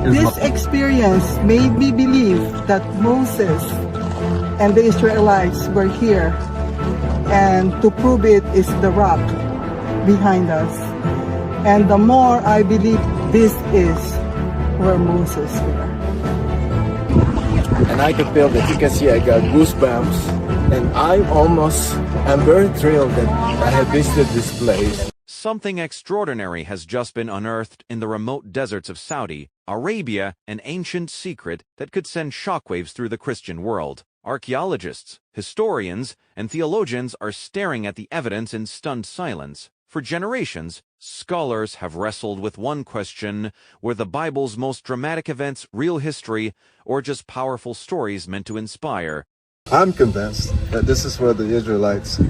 This experience made me believe that Moses and the Israelites were here, and to prove it is the rock behind us. And the more I believe this is where Moses were. And I can feel that. You can see I got goosebumps, and I'm very thrilled that I have visited this place. Something extraordinary has just been unearthed in the remote deserts of Saudi Arabia, an ancient secret that could send shockwaves through the Christian world. Archaeologists, historians, and theologians are staring at the evidence in stunned silence. For generations, scholars have wrestled with one question: were the Bible's most dramatic events real history, or just powerful stories meant to inspire? I'm convinced that this is where the Israelites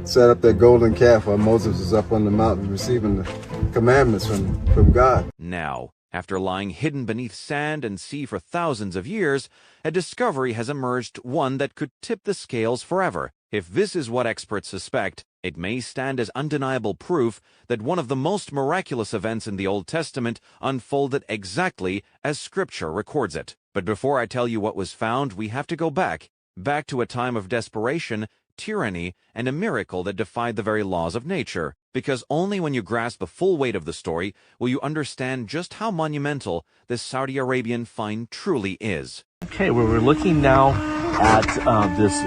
set up their golden calf while Moses was up on the mountain receiving the commandments from God. Now, after lying hidden beneath sand and sea for thousands of years, a discovery has emerged, one that could tip the scales forever. If this is what experts suspect, it may stand as undeniable proof that one of the most miraculous events in the Old Testament unfolded exactly as Scripture records it. But before I tell you what was found, we have to go back to a time of desperation, tyranny, and a miracle that defied the very laws of nature. Because only when you grasp the full weight of the story will you understand just how monumental this Saudi Arabian find truly is. Okay, well, we're looking now at this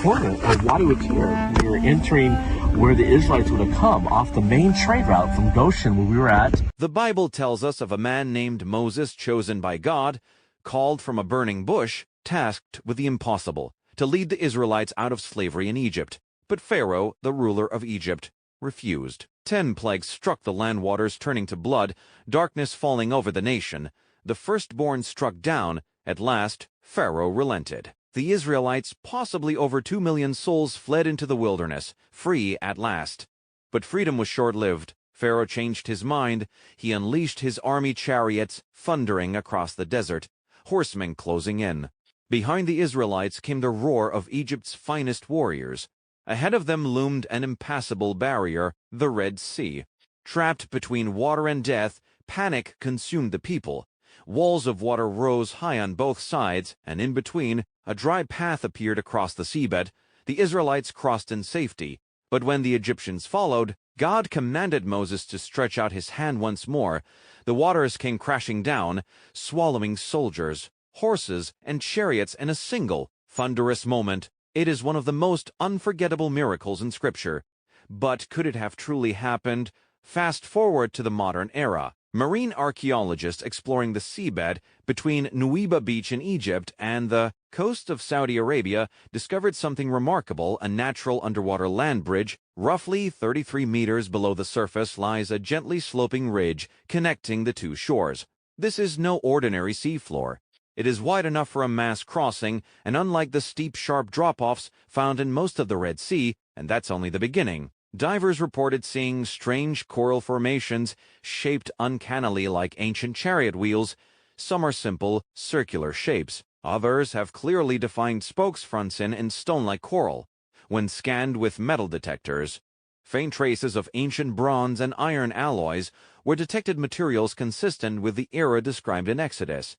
corner of Wadi here. We were entering where the Israelites would have come off the main trade route from Goshen, where we were at. The Bible tells us of a man named Moses, chosen by God, called from a burning bush, tasked with the impossible, to lead the Israelites out of slavery in Egypt. But Pharaoh, the ruler of Egypt, refused. 10 plagues struck the land, waters turning to blood, darkness falling over the nation. The firstborn struck down. At last, Pharaoh relented. The Israelites, possibly over 2 million souls, fled into the wilderness, free at last. But freedom was short-lived. Pharaoh changed his mind. He unleashed his army chariots, thundering across the desert, horsemen closing in. Behind the Israelites came the roar of Egypt's finest warriors. Ahead of them loomed an impassable barrier, the Red Sea. Trapped between water and death, panic consumed the people. Walls of water rose high on both sides, and in between, a dry path appeared across the seabed. The Israelites crossed in safety. But when the Egyptians followed, God commanded Moses to stretch out his hand once more. The waters came crashing down, swallowing soldiers, horses, and chariots in a single, thunderous moment. It is one of the most unforgettable miracles in Scripture. But could it have truly happened? Fast forward to the modern era. Marine archaeologists exploring the seabed between Nuweiba Beach in Egypt and the coast of Saudi Arabia discovered something remarkable. A natural underwater land bridge. Roughly 33 meters below the surface lies a gently sloping ridge connecting the two shores. This is no ordinary seafloor. It is wide enough for a mass crossing, and unlike the steep, sharp drop-offs found in most of the Red Sea, and that's only the beginning. Divers reported seeing strange coral formations shaped uncannily like ancient chariot wheels. Some are simple, circular shapes. Others have clearly defined spokes fronts in stone-like coral. When scanned with metal detectors, faint traces of ancient bronze and iron alloys were detected, materials consistent with the era described in Exodus.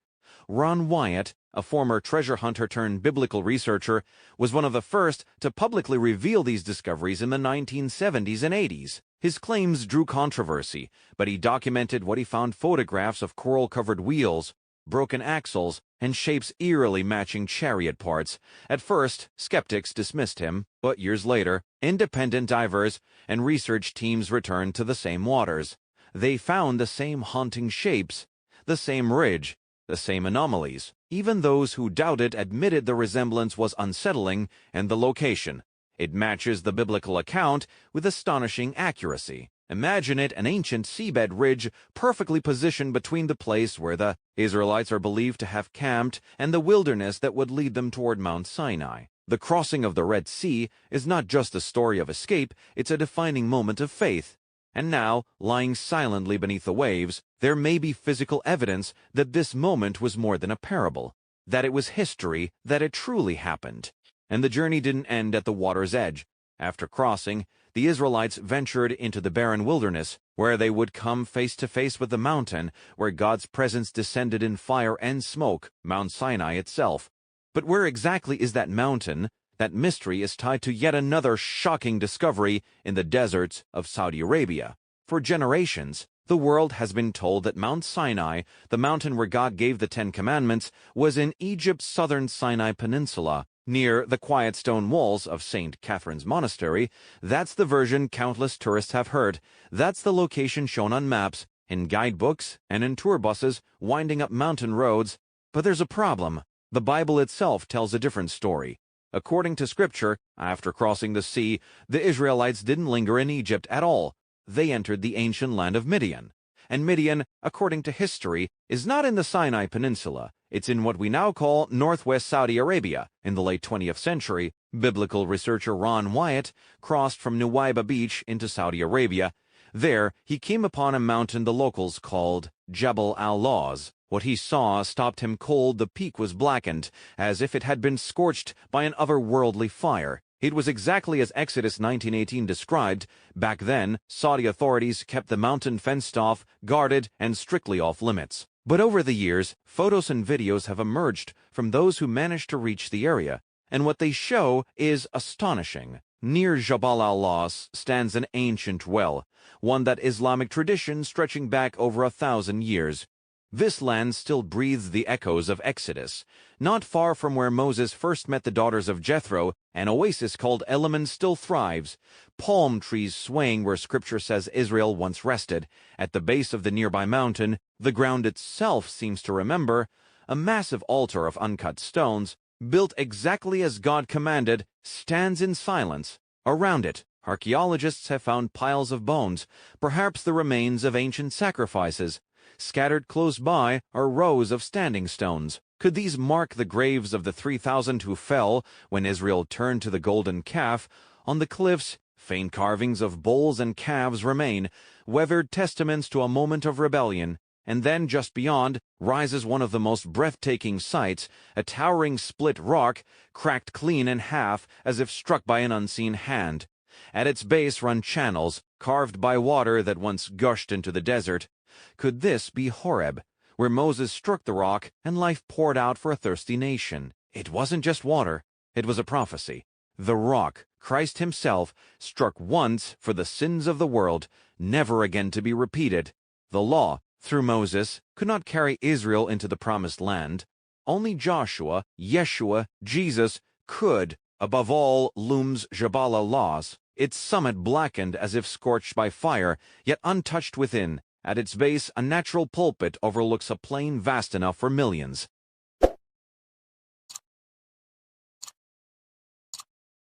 Ron Wyatt, a former treasure hunter turned biblical researcher, was one of the first to publicly reveal these discoveries in the 1970s and 80s. His claims drew controversy, but he documented what he found: photographs of coral-covered wheels, broken axles, and shapes eerily matching chariot parts. At first, skeptics dismissed him, but years later, independent divers and research teams returned to the same waters. They found the same haunting shapes, the same ridge, the same anomalies. Even those who doubted admitted the resemblance was unsettling, and the location. It matches the biblical account with astonishing accuracy. Imagine it, an ancient seabed ridge perfectly positioned between the place where the Israelites are believed to have camped and the wilderness that would lead them toward Mount Sinai. The crossing of the Red Sea is not just a story of escape, it's a defining moment of faith. And now, lying silently beneath the waves, there may be physical evidence that this moment was more than a parable, that it was history, that it truly happened. And the journey didn't end at the water's edge. After crossing, the Israelites ventured into the barren wilderness, where they would come face to face with the mountain where God's presence descended in fire and smoke, Mount Sinai itself. But where exactly is that mountain? That mystery is tied to yet another shocking discovery in the deserts of Saudi Arabia. For generations, the world has been told that Mount Sinai, the mountain where God gave the Ten Commandments, was in Egypt's southern Sinai Peninsula, near the quiet stone walls of St. Catherine's Monastery. That's the version countless tourists have heard. That's the location shown on maps, in guidebooks, and in tour buses winding up mountain roads. But there's a problem. The Bible itself tells a different story. According to Scripture, after crossing the sea, the Israelites didn't linger in Egypt at all. They entered the ancient land of Midian. And Midian, according to history, is not in the Sinai Peninsula. It's in what we now call northwest Saudi Arabia. In the late 20th century, biblical researcher Ron Wyatt crossed from Nuweiba Beach into Saudi Arabia. There, he came upon a mountain the locals called Jabal al-Lawz. What he saw stopped him cold. The peak was blackened, as if it had been scorched by an otherworldly fire. It was exactly as Exodus 19:18 described. Back then, Saudi authorities kept the mountain fenced off, guarded, and strictly off limits. But over the years, photos and videos have emerged from those who managed to reach the area, and what they show is astonishing. Near Jabal al-Lawz stands an ancient well, one that Islamic tradition stretching back over 1,000 years. This land still breathes the echoes of Exodus. Not far from where Moses first met the daughters of Jethro, an oasis called Elim still thrives. Palm trees swaying where Scripture says Israel once rested. At the base of the nearby mountain, the ground itself seems to remember. A massive altar of uncut stones, built exactly as God commanded, stands in silence. Around it, archaeologists have found piles of bones, perhaps the remains of ancient sacrifices. Scattered close by are rows of standing stones. Could these mark the graves of the 3,000 who fell when Israel turned to the golden calf? On the cliffs, faint carvings of bulls and calves remain, weathered testaments to a moment of rebellion. And then, just beyond, rises one of the most breathtaking sights, a towering split rock, cracked clean in half as if struck by an unseen hand. At its base run channels, carved by water that once gushed into the desert. Could this be Horeb, where Moses struck the rock and life poured out for a thirsty nation? It wasn't just water, it was a prophecy. The rock, Christ himself, struck once for the sins of the world, never again to be repeated. The law, through Moses, could not carry Israel into the promised land. Only Joshua, Yeshua, Jesus could. Above all looms Jabal al-Lawz, its summit blackened as if scorched by fire, yet untouched within. At its base, a natural pulpit overlooks a plain vast enough for millions.